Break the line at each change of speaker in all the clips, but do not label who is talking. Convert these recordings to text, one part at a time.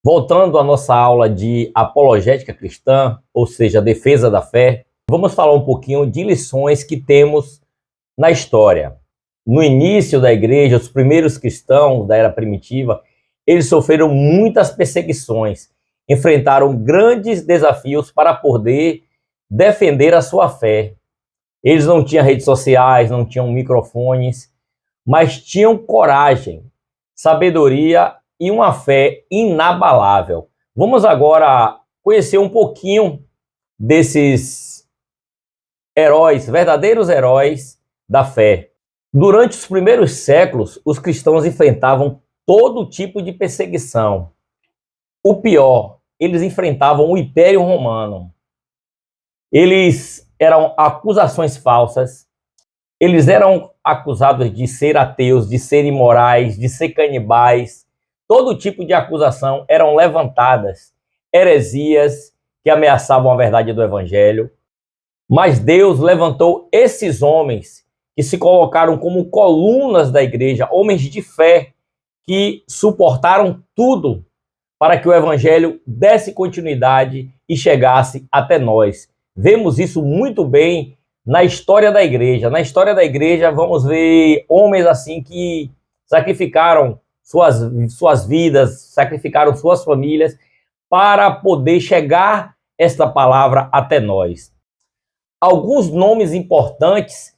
Voltando à nossa aula de apologética cristã, ou seja, defesa da fé, vamos falar um pouquinho de lições que temos na história. No início da igreja, os primeiros cristãos da era primitiva, eles sofreram muitas perseguições, enfrentaram grandes desafios para poder defender a sua fé. Eles não tinham redes sociais, não tinham microfones, mas tinham coragem, sabedoria e uma fé inabalável. Vamos agora conhecer um pouquinho desses heróis, verdadeiros heróis da fé. Durante os primeiros séculos, os cristãos enfrentavam todo tipo de perseguição. O pior, eles enfrentavam o Império Romano. Eles eram acusações falsas, eles eram acusados de ser ateus, de ser imorais, de ser canibais. Todo tipo de acusação eram levantadas, heresias que ameaçavam a verdade do Evangelho. Mas Deus levantou esses homens que se colocaram como colunas da igreja, homens de fé, que suportaram tudo para que o Evangelho desse continuidade e chegasse até nós. Vemos isso muito bem na história da igreja. Na história da igreja, vamos ver homens assim que sacrificaram suas vidas, sacrificaram suas famílias para poder chegar esta palavra até nós. Alguns nomes importantes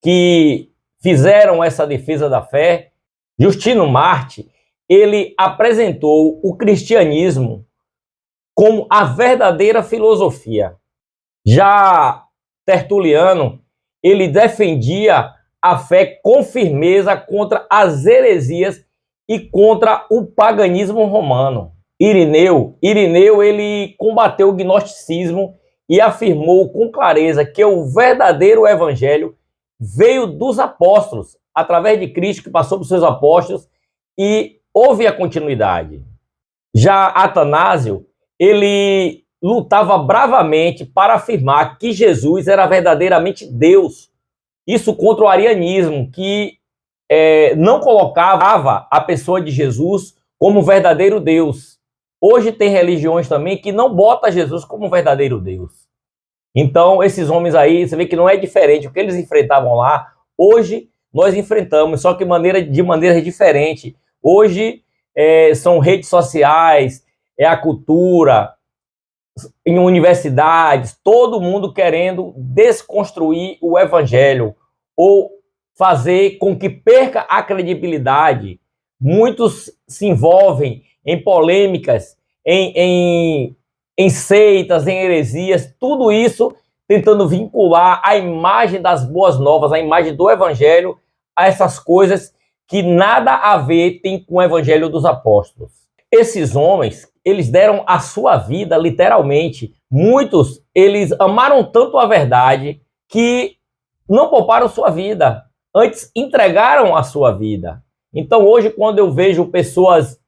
que fizeram essa defesa da fé: Justino Marte, ele apresentou o cristianismo como a verdadeira filosofia. Já Tertuliano, ele defendia a fé com firmeza contra as heresias e contra o paganismo romano. Irineu, ele combateu o gnosticismo e afirmou com clareza que o verdadeiro evangelho veio dos apóstolos, através de Cristo que passou por seus apóstolos, e houve a continuidade. Já Atanásio, ele lutava bravamente para afirmar que Jesus era verdadeiramente Deus. Isso contra o arianismo, que não colocava a pessoa de Jesus como verdadeiro Deus. Hoje tem religiões também que não botam Jesus como verdadeiro Deus. Então, esses homens aí, você vê que não é diferente. O que eles enfrentavam lá, hoje nós enfrentamos, só que de maneira diferente. Hoje são redes sociais, é a cultura, em universidades, todo mundo querendo desconstruir o evangelho ou fazer com que perca a credibilidade. Muitos se envolvem em polêmicas, em seitas, em heresias, tudo isso tentando vincular a imagem das boas novas, a imagem do evangelho, a essas coisas que nada a ver tem com o evangelho dos apóstolos. Esses homens, eles deram a sua vida, literalmente. Muitos, eles amaram tanto a verdade que não pouparam sua vida, antes entregaram a sua vida. Então hoje, quando eu vejo pessoas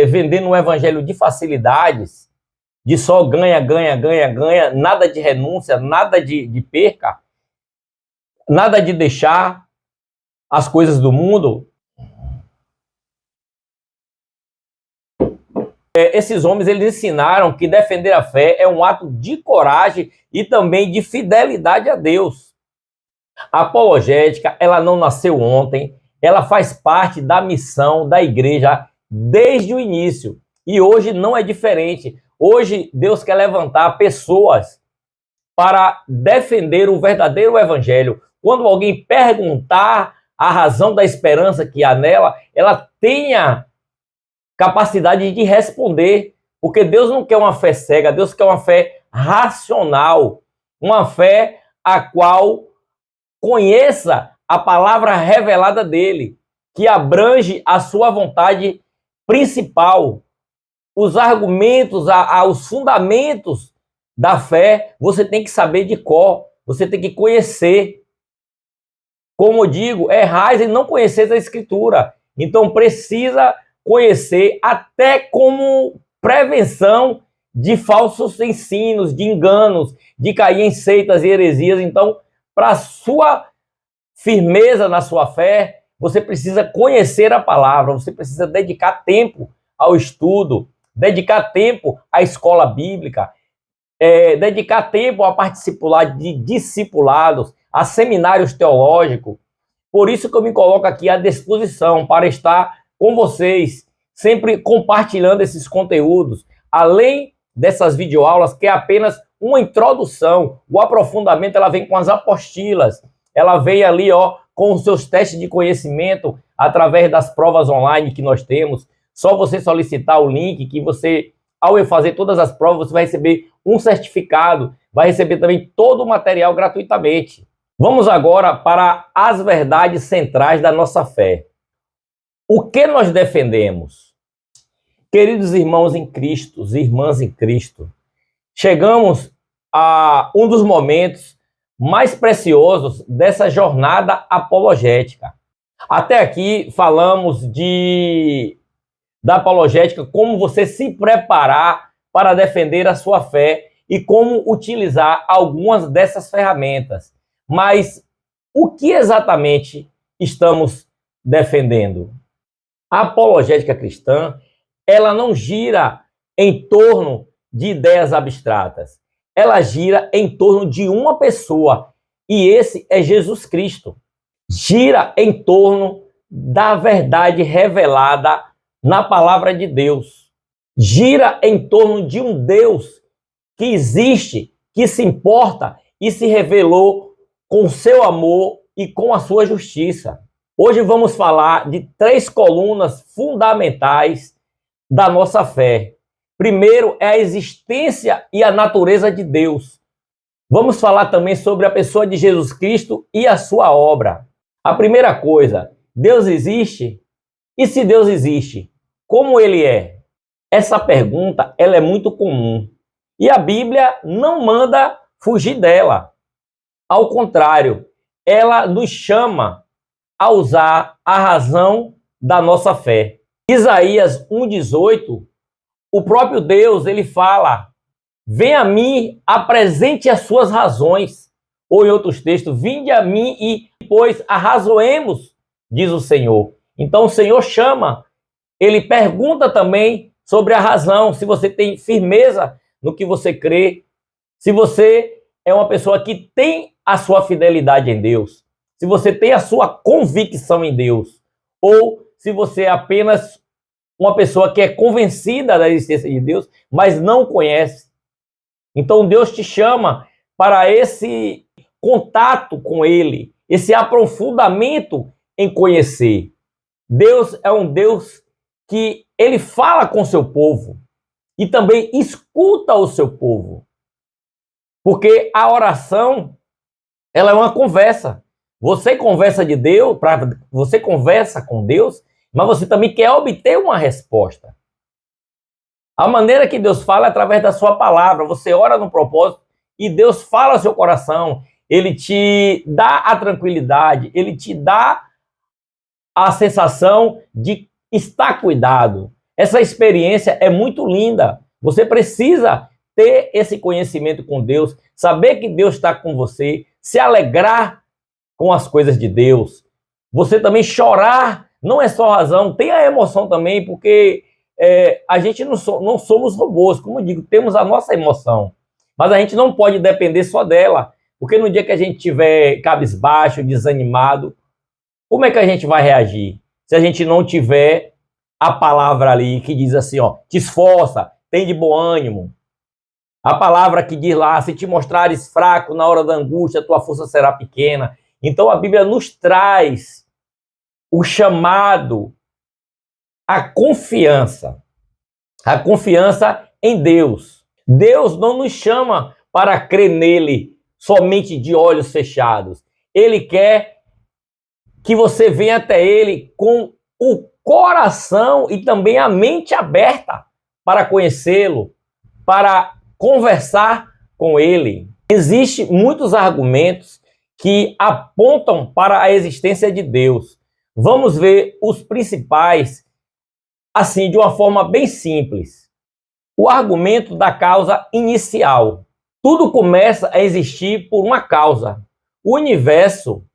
vendendo um evangelho de facilidades, de só ganha, nada de renúncia, nada de perca, nada de deixar as coisas do mundo, esses homens, eles ensinaram que defender a fé é um ato de coragem e também de fidelidade a Deus. A apologética, ela não nasceu ontem, ela faz parte da missão da igreja desde o início. E hoje não é diferente. Hoje Deus quer levantar pessoas para defender o verdadeiro evangelho. Quando alguém perguntar a razão da esperança que há nela, ela tenha capacidade de responder, porque Deus não quer uma fé cega, Deus quer uma fé racional, uma fé a qual conheça a palavra revelada dele, que abrange a sua vontade principal. Os argumentos, os fundamentos da fé, você tem que saber de cor, você tem que conhecer. Como eu digo, errais em não conhecer a Escritura. Então precisa conhecer até como prevenção de falsos ensinos, de enganos, de cair em seitas e heresias. Então, para sua firmeza na sua fé, você precisa conhecer a palavra, você precisa dedicar tempo ao estudo, dedicar tempo à escola bíblica, dedicar tempo a participar de discipulados, a seminários teológicos. Por isso que eu me coloco aqui à disposição para estar com vocês, sempre compartilhando esses conteúdos, além dessas videoaulas, que é apenas uma introdução. O aprofundamento, ela vem com as apostilas, ela vem ali, ó, com os seus testes de conhecimento, através das provas online que nós temos. Só você solicitar o link, que você, ao eu fazer todas as provas, você vai receber um certificado, vai receber também todo o material gratuitamente. Vamos agora para as verdades centrais da nossa fé. O que nós defendemos? Queridos irmãos em Cristo, irmãs em Cristo, chegamos a um dos momentos mais preciosos dessa jornada apologética. Até aqui falamos da apologética, como você se preparar para defender a sua fé e como utilizar algumas dessas ferramentas. Mas o que exatamente estamos defendendo? A apologética cristã, ela não gira em torno de ideias abstratas. Ela gira em torno de uma pessoa, e esse é Jesus Cristo. Gira em torno da verdade revelada na palavra de Deus. Gira em torno de um Deus que existe, que se importa e se revelou com seu amor e com a sua justiça. Hoje vamos falar de 3 colunas fundamentais da nossa fé. Primeiro é a existência e a natureza de Deus. Vamos falar também sobre a pessoa de Jesus Cristo e a sua obra. A primeira coisa, Deus existe? E se Deus existe, como ele é? Essa pergunta, ela é muito comum. E a Bíblia não manda fugir dela. Ao contrário, ela nos chama a usar a razão da nossa fé. Isaías 1,18, o próprio Deus, ele fala: venha a mim, apresente as suas razões. Ou em outros textos, vinde a mim e depois arrazoemos, diz o Senhor. Então o Senhor chama, ele pergunta também sobre a razão, se você tem firmeza no que você crê, se você é uma pessoa que tem a sua fidelidade em Deus, se você tem a sua convicção em Deus, ou se você é apenas uma pessoa que é convencida da existência de Deus, mas não conhece. Então Deus te chama para esse contato com Ele, esse aprofundamento em conhecer. Deus é um Deus que Ele fala com o seu povo e também escuta o seu povo. Porque a oração, ela é uma conversa. Você conversa de Deus, você conversa com Deus, mas você também quer obter uma resposta. A maneira que Deus fala é através da sua palavra. Você ora no propósito e Deus fala ao seu coração. Ele te dá a tranquilidade, ele te dá a sensação de estar cuidado. Essa experiência é muito linda. Você precisa ter esse conhecimento com Deus, saber que Deus está com você, se alegrar com as coisas de Deus. Você também chorar, não é só razão, tem a emoção também, porque a gente não somos robôs, como eu digo, temos a nossa emoção. Mas a gente não pode depender só dela, porque no dia que a gente estiver cabisbaixo, desanimado, como é que a gente vai reagir? Se a gente não tiver a palavra ali que diz assim, ó, te esforça, tem de bom ânimo. A palavra que diz lá, se te mostrares fraco na hora da angústia, tua força será pequena. Então a Bíblia nos traz o chamado à confiança em Deus. Deus não nos chama para crer nele somente de olhos fechados. Ele quer que você venha até ele com o coração e também a mente aberta para conhecê-lo, para conversar com ele. Existem muitos argumentos que apontam para a existência de Deus. Vamos ver os principais, assim, de uma forma bem simples. O argumento da causa inicial. Tudo começa a existir por uma causa. O universo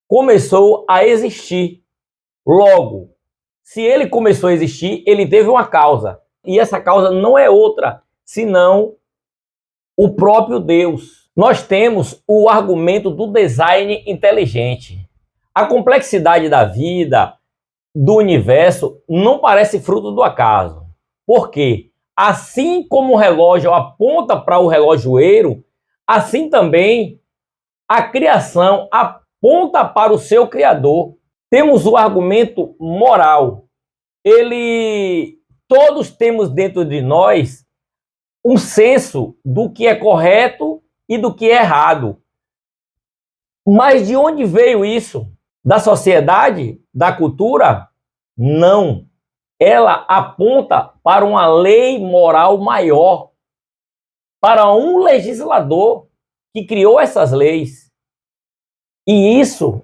começou a existir. Logo, se ele começou a existir, ele teve uma causa. E essa causa não é outra, senão o próprio Deus. Nós temos o argumento do design inteligente. A complexidade da vida, do universo, não parece fruto do acaso. Por quê? Assim como o relógio aponta para o relojoeiro, assim também a criação aponta para o seu criador. Temos o argumento moral. Todos temos dentro de nós um senso do que é correto e do que é errado. Mas de onde veio isso? Da sociedade? Da cultura? Não. Ela aponta para uma lei moral maior, para um legislador que criou essas leis. E isso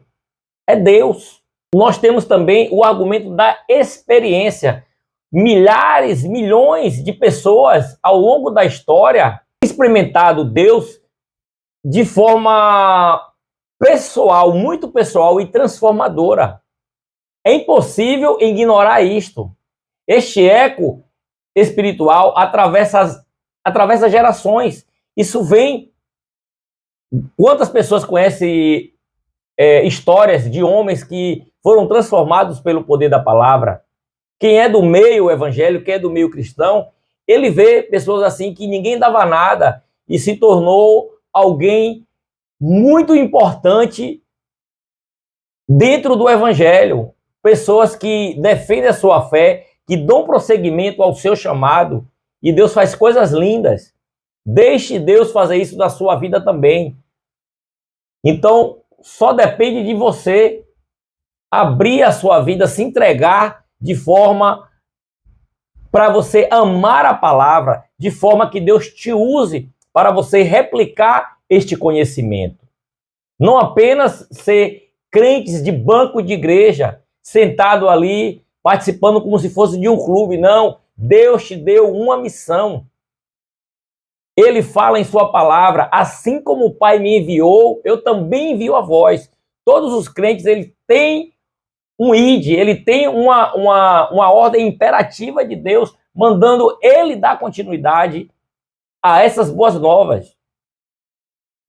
é Deus. Nós temos também o argumento da experiência. Milhares, milhões de pessoas ao longo da história experimentado Deus de forma pessoal, muito pessoal e transformadora. É impossível ignorar isto. Este eco espiritual atravessa as gerações. Isso vem. Quantas pessoas conhecem histórias de homens que foram transformados pelo poder da palavra? Quem é do meio evangélico, quem é do meio cristão, ele vê pessoas assim que ninguém dava nada e se tornou alguém muito importante dentro do evangelho. Pessoas que defendem a sua fé, que dão prosseguimento ao seu chamado, e Deus faz coisas lindas. Deixe Deus fazer isso na sua vida também. Então, só depende de você abrir a sua vida, se entregar de forma para você amar a palavra, de forma que Deus te use para você replicar este conhecimento. Não apenas ser crentes de banco de igreja, sentado ali, participando como se fosse de um clube. Não, Deus te deu uma missão. Ele fala em sua palavra, assim como o Pai me enviou, eu também envio a vós. Todos os crentes, eles têm um id, ele tem uma ordem imperativa de Deus, mandando ele dar continuidade a essas boas novas.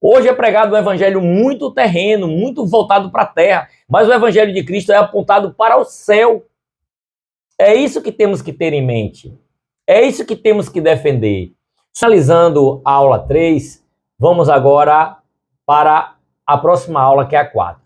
Hoje é pregado um evangelho muito terreno, muito voltado para a terra, mas o evangelho de Cristo é apontado para o céu. É isso que temos que ter em mente. É isso que temos que defender. Finalizando a aula 3, vamos agora para a próxima aula, que é a 4.